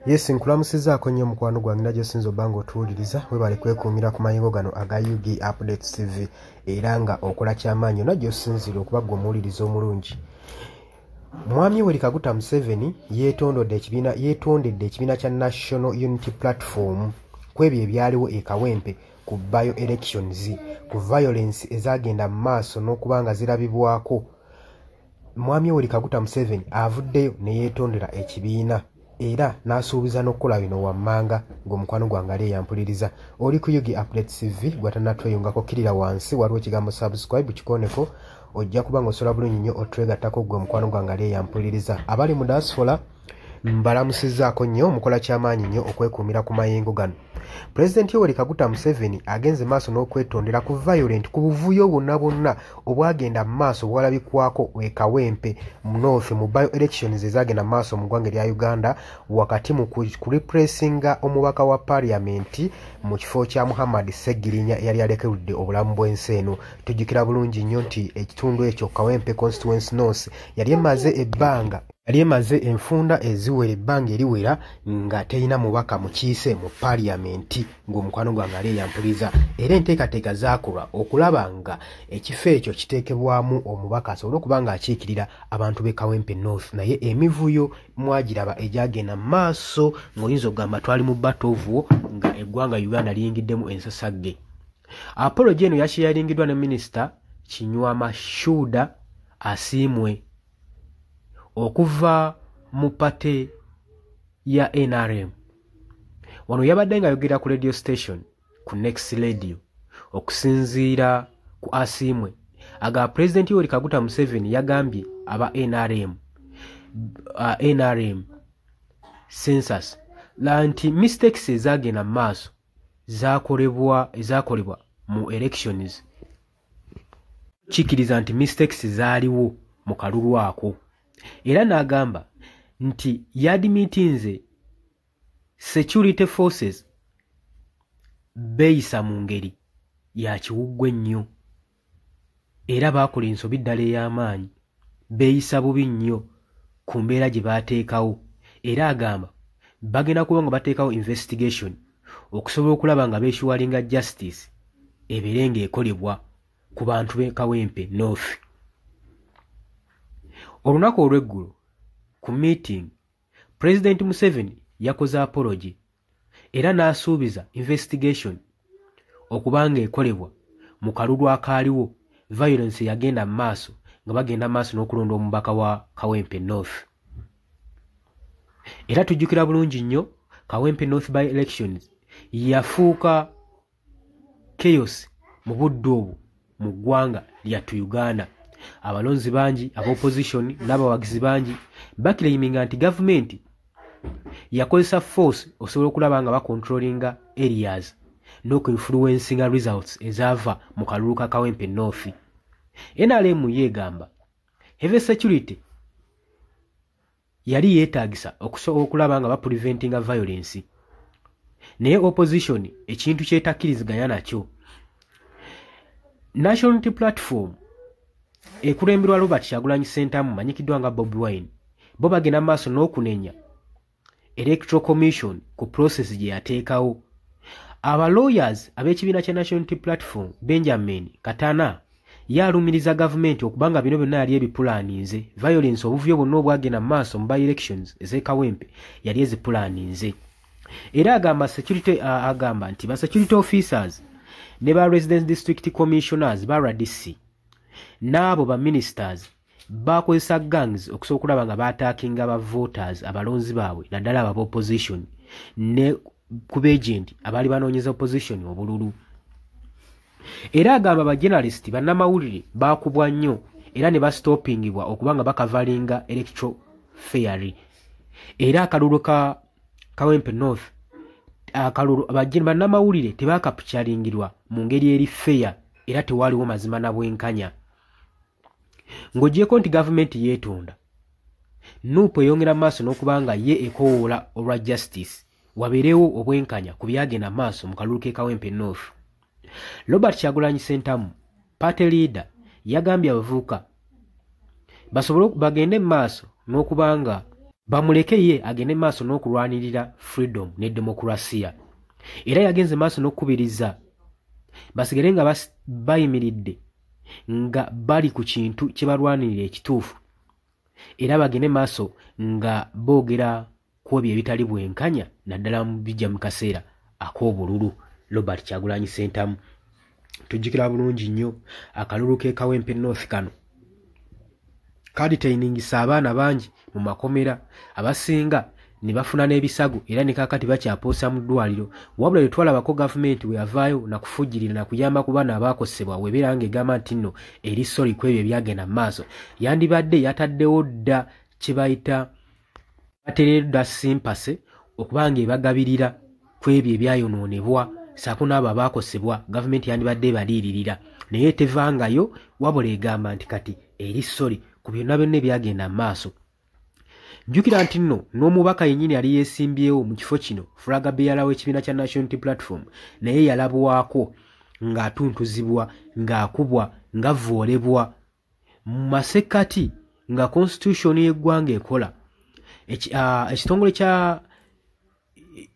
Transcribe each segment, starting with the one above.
Yes, nkulamusizaako nnyo mukwano gwange najjo sinzo bango otuwuliriza webale kwekuumira ku mayingo gano aga UG Updates TV era nga okola kyamaanyi najjo sinzira okuba gwe omuwuliriza omulungi. Mwami Yoweri Kaguta Museveni yeetondedde ekibiina kya National Unity Platform kwebyo ebyaliwo e Kawempe ku bio elections ku violence ezagenda mu maaso n'okuba nga zirabibwako. Mwami Yoweri Kaguta Museveni avuddeyo ne yeetondera ekibiina era n'asuubiza n'okukola bino wammanga ng'omukwano gwange ali eyampuliriza. Oli ku UG Updates TV gwatannatweyungako kirira wansi waliwo ekigambo subscribe kikoneko ojja kuba ng'osobola bulungi nnyo otwegattako gwe mukwano gwange ali eyampuliriza. Abali mu diaspora mbalamusizaako nnyo mukola kyamaanyi nnyo okwekuumira ku mayingo gano. President Yoweri Kaguta Museveni agenze maaso n'okwetondera ku violent ku buvuyo bwonna obwagenda mu maaso bwalabikwako e Kawempe mu North mu bio elections ezagenda mu maaso mu ggwanga lya Uganda wakati mu kurepressinga omubaka wa parliament mu kifo kya Muhammad Segirinya yali alekerudde obulamu bw'ensi eno. Tujjukira bulungi nnyo nti ekitundu ekyo Kawempe Constituency North yali emaze enfunda eziwera ebbanga eriwera nga terina mubaka mukiise mu parliament ng'omukwano gwange ali eyampuliza era enteekateeka zaakolwa okulaba nga ekifo ekyo kiteekebwamu omubaka asobole okuba nga akiikirira abantu b'e Kawempe North, naye emivuyo mwagiraba egyagenda mu maaso ng'oyinza okugamba twali mu batovuwo nga eggwanga Uganda liyingiddemu ensasagge. Apology eno yakyeyalingiddwa ne Minisita Kinywama Shuda Asiimwe okuva mu pate ya NRM. Wano yabadde nga ayogera ku radio station ku Next Radio okusinziira ku Asiimwe aga President Yoweri Kaguta Museveni yagambye aba NRM census lanti mistakes ezagenda mu maaso ezakolebwa mu elections kikiriza nti mistakes zaaliwo mu kalulu ako. Era n'agamba nti yadmitinze security forces beeyisa mu ngeri ya kiwuggwe nnyo era baakola ensobi ddala ey'amaanyi, beeyisa bubi nnyo ku mbeera gye baateekawo era agamba bagenda kuba nga bateekawo investigation okusobola okulaba nga beeshuwalinga justice ebeere ng'ekolebwa ku bantu b'e Kawempe North. Olunaku olw'eggulu ku meeting President Museveni yakoze apology era n'asuubiza investigation okuba nga ekolebwa mu kalulu akaaliwo violence yagenda mu maaso nga bagenda mu maaso n'okulonda omubaka wa Kawempe North. Era tujjukira bulungi nnyo Kawempe North by elections yafuuka chaos mu budde obwo mu ggwanga lyattu Uganda. Abalonzi bangi ab'opposition n'abawagizi bangi bakiraiminga nti gavumenti yakozesa force osobola okulaba nga bacontrollinga areas n'okuinfluencinga results ezaava mu kalulu ka Kawempe North. NRM yeegamba heavy security yali yeetaagisa okusobola okulaba nga bapreventinga violence, naye opposition ekintu kyetakkiriziganya nakyo. National Unity Platform ekulembirwa Robert Kyagulanyi Ssentamu manyikiddwa nga Bobi Wine bo bagenda maaso n'okunenya Electoral Commission ku process gye yateekawo. Aba lawyers ab'ekibiina kya National Unity Platform Benjamin Katana yalumiriza gavumenti okubanga bino byonna yali ebipulaninze violence obuvuyo bwonna obwagenda maaso mu by elections ez'e Kawempe yali ezipulaninze. Era agamba nti ba security officers ne ba Residence District Commissioners ba RDC n'abo ba ministers bakozesa gangs okusobola okulaba nga baataakinga ba voters abalonzi baabwe naddala aba opposition ne ku agent abaali banoonyeza opposition obululu. Era agamba ba journalist bannamawulire baakubwa nnyo era ne bastoppingibwa okuba nga bakavalinga electoral fair. Era akalulu ka Kawempe North bannamawulire tebaakapicalingirwa mu ngeri eri fair era tewaaliwo mazima na bwenkanya. Ng'ogyeko nti gavumenti yeetonda nuupu eyongera maaso n'okuba nga ye ekowoola olwa justice wabeerewo obwenkanya ku byagenda maaso mu kalulu k'e Kawempe North. Robert Kyagulanyi Ssentamu party leader yagambye abavubuka basobole bagende maaso n'okuba nga bamuleke ye agende maaso n'okulwanirira freedom ne demokrasia. Era yagenze maaso n'okubiriza basigere nga bayimiridde nga bali ku kintu kye balwanirira ekituufu. Era bagende maaso nga boogera ku ebyo ebitali bwenkanya naddala mu bijja mu kaseera ak'obululu. Robert Kyagulanyi Ssentamu tujjukira bulungi nnyo akalulu k'e Kawempe North kano kadetainingisa abaana bangi mu makomera abasinga ne bafuna n'ebisago era ne kaakati bakyapoosa mu ddwaliro. Wabula bwe twalabako gavumenti bwe yavaayo na kufujjirira na kuyamba ku baana abaakosebwa webeera nga egamba nti nno eri sori ku ebyo ebyagenda mu maaso, yandibadde yataddewo dda kye bayita bateredda simpase okuba nga ebagabirira ku ebyo ebyayonoonebwa saako n'abo abaakosebwa. Gavumenti yandibadde ebaliiririra naye tevangayo, wabula egamba nti kati eri sori ku byonna byonna ebyagenda mu maaso. Njukira nti nno n'omubaka yennyini yali yeesimbyewo mu kifo kino Fulaga Bearer w'ekibiina kya National Unity Platform naye yalabwako ng'atuntuzibwa, ng'akubwa, ng'avoolebwa mu masekkati nga constitution y'eggwanga ekola. Ekitongole kya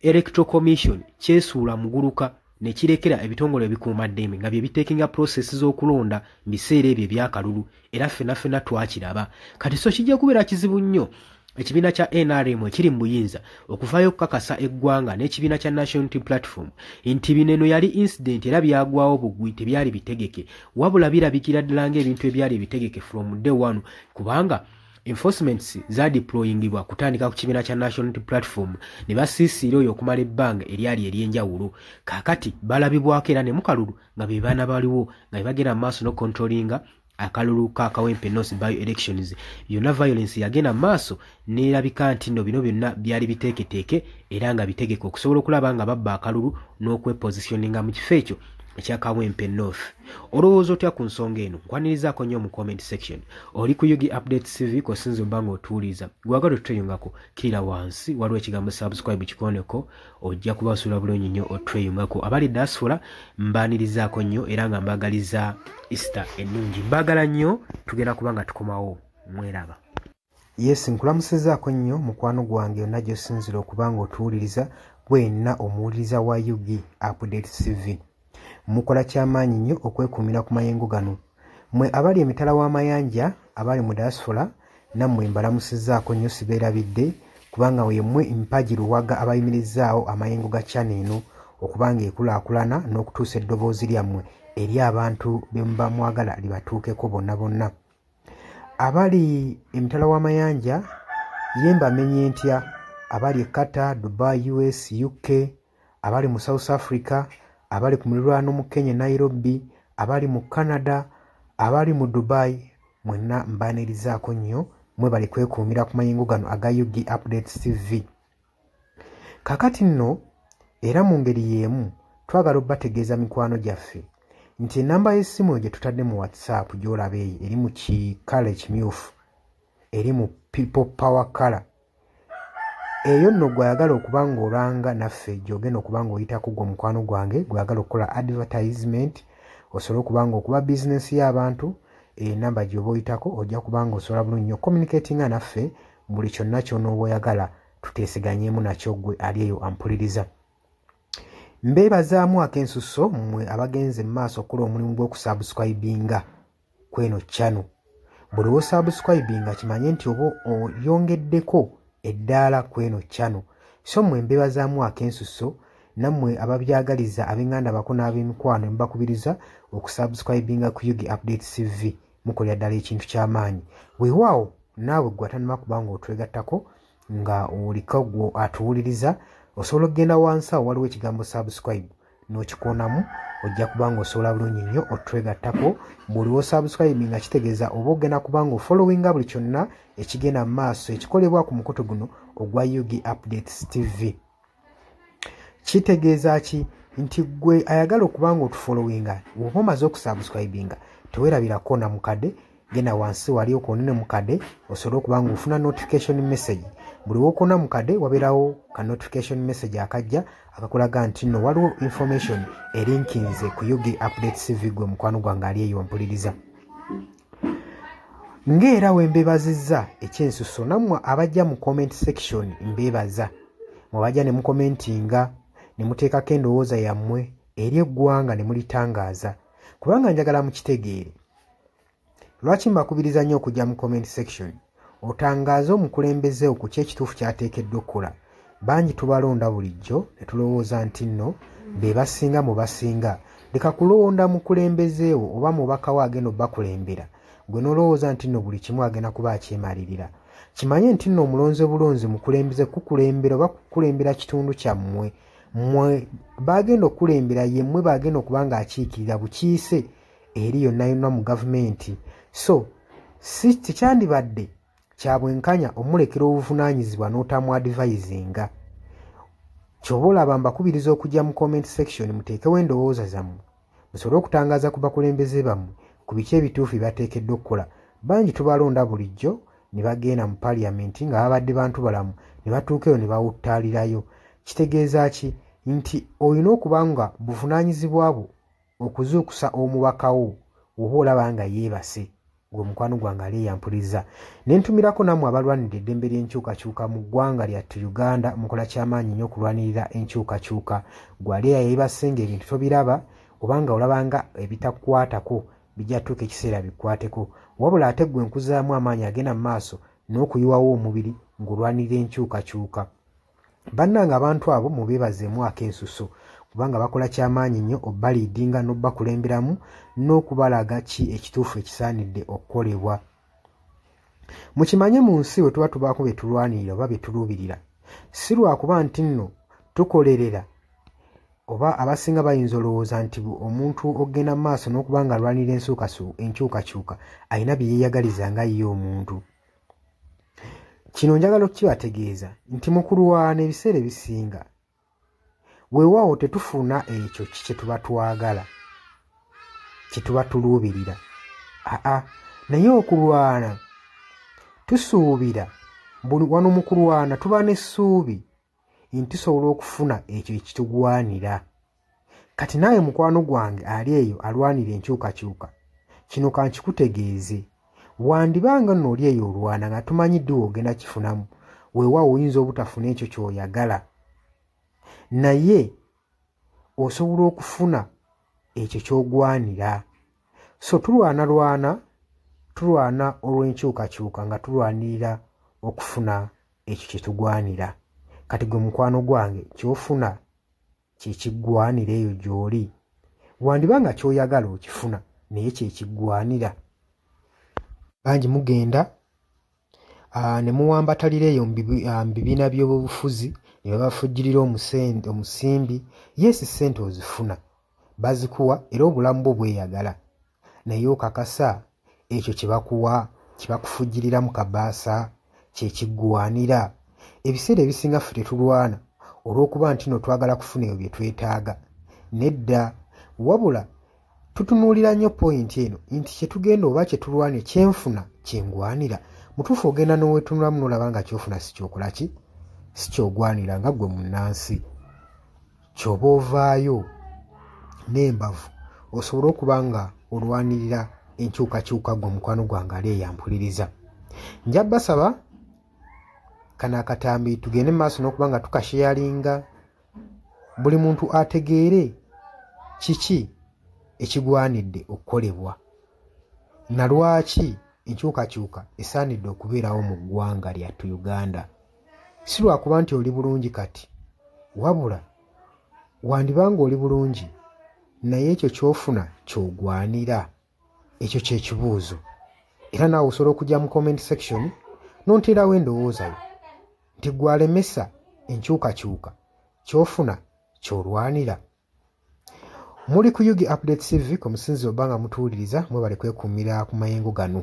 Electoral Commission kyesuula muguluka ne kirekera ebitongole ebikuumaddembe nga bye biteekinga process z'okulonda mu biseera ebyo ebyakalulu, era ffenna twakiraba. Kati so kijja kubeera kizibu nnyo ekibiina kya NRM ekiri mu buyinza okuvaayo okukakasa eggwanga n'ekibiina kya National Unity Platform nti bino eno yali incident era byagwawo bugwi, tebyali bitegeke, wabula birabikira ddala ng'ebintu ebyali bitegeke from day one, kubanga enforcements za deployingibwa kutandika ku kibiina kya National Unity Platform ne basiisira oyo okumala ebbanga eryali ery'enjawulo. Kaakati balabibwako era ne mu kalulu nga be baana baliwo nga be bagenda mu maaso n'okontrolinga akalulu ka Kawempe North by elections. Yonna violence yagenda mu maaso n'erabika nti nno bino byonna byali biteeketeeke era nga bitegeke okusobola okulaba nga babba akalulu n'okwepositioninga mu kifo ekyo ekya Kawempe North. Olowooza otya ku nsonga eno? Nkwanirizaako nnyo mu comment section. Oli ku Yugi Updates TV kosinza obba ng'otuwuliza. Gwagala otweyungako kirira wansi waliwo ekigambo subscribe kikooneko, ojja kuba osula bulungi nnyo otweyungako. Abali diaspora mbaanirizaako nnyo era nga mbaagaliza Easter ennungi. Mbaagala nnyo, tugenda kuba nga tukomawo. Mweraba. Yes, nkulamusizaako nnyo mukwano gwange yonna gy'osinzira okuba ng'otuwuliriza gwenna omuwuliriza wa Yugi Updates TV. Mukola kyamaanyi nnyo okwekuumira ku mayengo gano. Mmwe abali emitala w'amayanja, abali mu diaspora, nammwe mbalamusizaako nnyo sibeerabidde, kubanga wemmwe mpagi luwaga abayimirizaawo amayengo ga channel eno okuba nga ekulaakulana n'okutuusa eddoboozi lyammwe eri abantu be muba mwagala libatuukeko bonna bonna. Abali emitala w'amayanja, ye mbamenye ntya abali e Qatar, Dubai, US, UK, abali mu South Africa, abali ku muliraano mu Kenya Nairobi, abali mu Canada, abali mu Dubai, mwenna mbaanirizaako nnyo, mwe bali kwekuumira ku mayengo gano aga Yugi Updates TV. Kakati nno era mu ngeri y'emu twagala obbategeeza mikwano gyaffe nti enamba y'essimu gye tutadde mu WhatsApp gy'olaba eyo eri mu kikala ekimyufu, eri mu people power color. Eyo nno gwayagala okuba ng'olanga naffe gy'ogenda okuba ng'oyitako gwe mukwano gwange gwayagala okukola advertisement, osobola okuba ng'okuba bizinesi y'abantu, enamba gy'oba oyitako ojja kuba ng'osobola bulungi nnyo communicatinga naffe buli kyonna ky'onooba oyagala tuteeseganyeemu nakyo gwe ali eyo ampuliriza. Mbeebazaamu ak'ensusso mmwe abagenze mu maaso okukola omulimu gw'okusubscribinga kweno channel. Buli w'osubscribinga kimanye nti oba oyongeddeko eddaala kweno channel. So mmwe mbeebazaamu ak'ensusso, nammwe ababyagaliza ab'enganda bako n'ab'emikwano mbakubiriza okusubscribinga ku Yugi Updates TV. Mukolera ddala ekintu ky'amaanyi. Weewaawo naawe gwe atannaba kuba ng'otwegattako nga oliko gwe atuwuliriza, osobola okugenda wansi awo waliwo ekigambo subscribe n'okikoonamu, ojja kuba ng'osobola bulungi nnyo otwegattako. Buli w'osubscribe nga kitegeeza oba ogenda kuba ng'ofollowinga buli kyonna ekigenda mu maaso ekikolebwa ku mukutu guno ogwa Yugi Updates TV. Kitegeeza ki? Nti gwe ayagala okuba ng'otufollowinga, bw'oba omaze okusubscribinga teweerabirako na mukadde, genda wansi wali okoonene mukadde osobola okuba ng'ofuna notification message. Buli w'okoona mukadde wabeerawo ka notification message akajja akakulaga nti nno waliwo information erinkinze ku Yugi Updates TV gwe mukwano gwange ali eyo mpuliriza. Ng'era we mbebazizza ekyensuso nammwe abajja mu comment section mbebaza mwabajja ne mukomentinga ne muteekako endowooza yammwe eri eggwanga ne mulitangaaza kubanga njagala mukitegeere. Lwaki mbakubiriza nnyo okujja mu comment section otangaaze omukulembeze ku kyekituufu kyateekeddwa okukola. Bangi tubalonda bulijjo ne tulowooza nti nno be basinga mu basinga. Leka kulonda mukulembezeewo oba mubaka we agenda obbakulembera gwe nolowooza nti nno buli kimu agenda kuba akyemalirira. Kimanye nti nno omulonze bulonzi mukulembeze kukulembera oba kukulembera kitundu kyammwe. Mmwe bagenda okukulembera yemmwe bagenda okuba nga akiikirira bukiise eri yonna yonna mu gavumenti. So si tekyandibadde kya bwenkanya omulekera obuvunaanyizibwa n'otamu advisinga. Ky'oba olaba mbakubiriza okujja mu comment section muteekewo endowooza zammwe musobole okutangaaza ku bakulembeze bammwe ku biki ebituufu byateekeddwa okukola. Bangi tubalonda bulijjo ne bagenda mu parliament nga babadde bantu balamu ne batuukeyo ne bawuttaalirayo. Kitegeeza ki? Nti olina okuba nga buvunaanyizibwa bwo okuzuukusa omubakawo oba olaba nga yeebase gwe mukwano gwange ali eyampuliza. Ne ntumirako nammwe abalwanira eddembe ly'enkyukakyuka mu ggwanga lyattu Uganda mukola kyamaanyi nnyo okulwanirira enkyukakyuka. Gwali yeebase ng'ebintu tobiraba obanga olabanga ebitakukwatako bijja tuuka ekiseera bikwateko. Wabula ate gwe nkuzaamu amaanyi agenda mu maaso n'okuyiwawo omubiri ng'olwanirira enkyukakyuka. Bannanga abantu abo mubeebazeemu ak'ensuso kubanga bakola kyamaanyi nnyo obbaliidinga n'obbakulemberamu n'okubalaga ki ekituufu ekisaanidde okukolebwa. Mukimanye mu nsi bwe tuba tubaako bye tulwanirira oba bye tuluubirira si lwakuba nti nno tukolerera oba abasinga bayinza olowooza nti omuntu ogenda mu maaso n'okuba nga alwanirira enkyukakyuka alina bye yeeyagaliza nga ye omuntu. Kino njagala okukibategeeza nti mu kulwana ebiseera ebisinga weewaawo tetufuna ekyo kye tuba twagala kye tuba tuluubirira. Naye okulwana tusuubira wano mu kulwana tuba n'essuubi nti tusobola okufuna ekyo ekitugwanira. Kati naawe mukwano gwange ali eyo alwanira enkyukakyuka kino kankikutegeeze wandibanga nno oli eyo olwana nga tumanyiddwe ogenda kifunamu weewaawo oyinza obutafuna ekyo ky'oyagala naye osobola okufuna ekyo ky'ogwanira. So tulwana olw'enkyukakyuka nga tulwanirira okufuna ekyo kye tugwanira. Kati gwe mukwano gwange ky'ofuna kye kiggwanira eyo gy'oli wandibanga ky'oyagala okifuna naye kye kiggwanira. Bangi mugenda ne muwambatalira eyo mu bibiina by'obufuzi ne babafujjirira omusimbi. Yesi ssente ozifuna bazikuwa era obulamu bwo bweyagala naye okakasa ekyo kye bakuwa kye bakufujjirira mu kabaasa kye kiggwanira. Ebiseera ebisinga ffe tetulwana olw'okuba nti no twagala kufuna ebyo bye twetaaga. Nedda wabula tutunuulira nnyo pointi eno nti kye tugenda oba kye tulwana kyenfuna kyengwanira. Mutuufu ogenda n'oweetunulamu n'olaba nga kyofuna si kyokola ki si kyogwanira nga gwe munnansi. Ky'oba ovaayo n'embavu osobole okuba nga olwanirira enkyukakyuka gwe mukwano gwange ali eyampuliriza. Nja basaba kano akatambi tugende mu maaso n'okuba nga tukasheyalinga buli muntu ategeere kiki ekigwanidde okukolebwa na lwaki enkyukakyuka esaanidde okubeerawo mu ggwanga lyattu Uganda. Si lwakuba nti oli bulungi kati wabula wandibanga oli bulungi naye ekyo ky'ofuna ky'ogwanira. Ekyo kye kibuuzo era naawe osobola okujja mu comment section n'onteerawo endowooza yo nti gwalemesa enkyukakyuka ky'ofuna ky'olwanira. Muli ku Yugi Updates TV ku musinzi oba nga mutuwuliriza mwebale kwekuumira ku mayengo gano.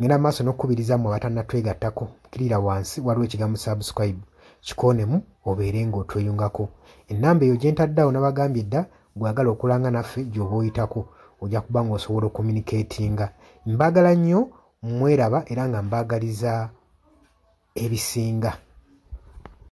Ngenda maaso n'okukubiriza mmwe abatannatwegattako kirira wansi waliwo ekigambo subscribe kikonemu obeere ng'otweyungako. Ennamba eyo gye ntaddeawo nabagambye dda gwagala okulanga naffe gy'oba oyitako ojja kuba ng'osobola okommunikatinga. Mbagala nnyo mweraba era nga mbaagaliza ebisinga.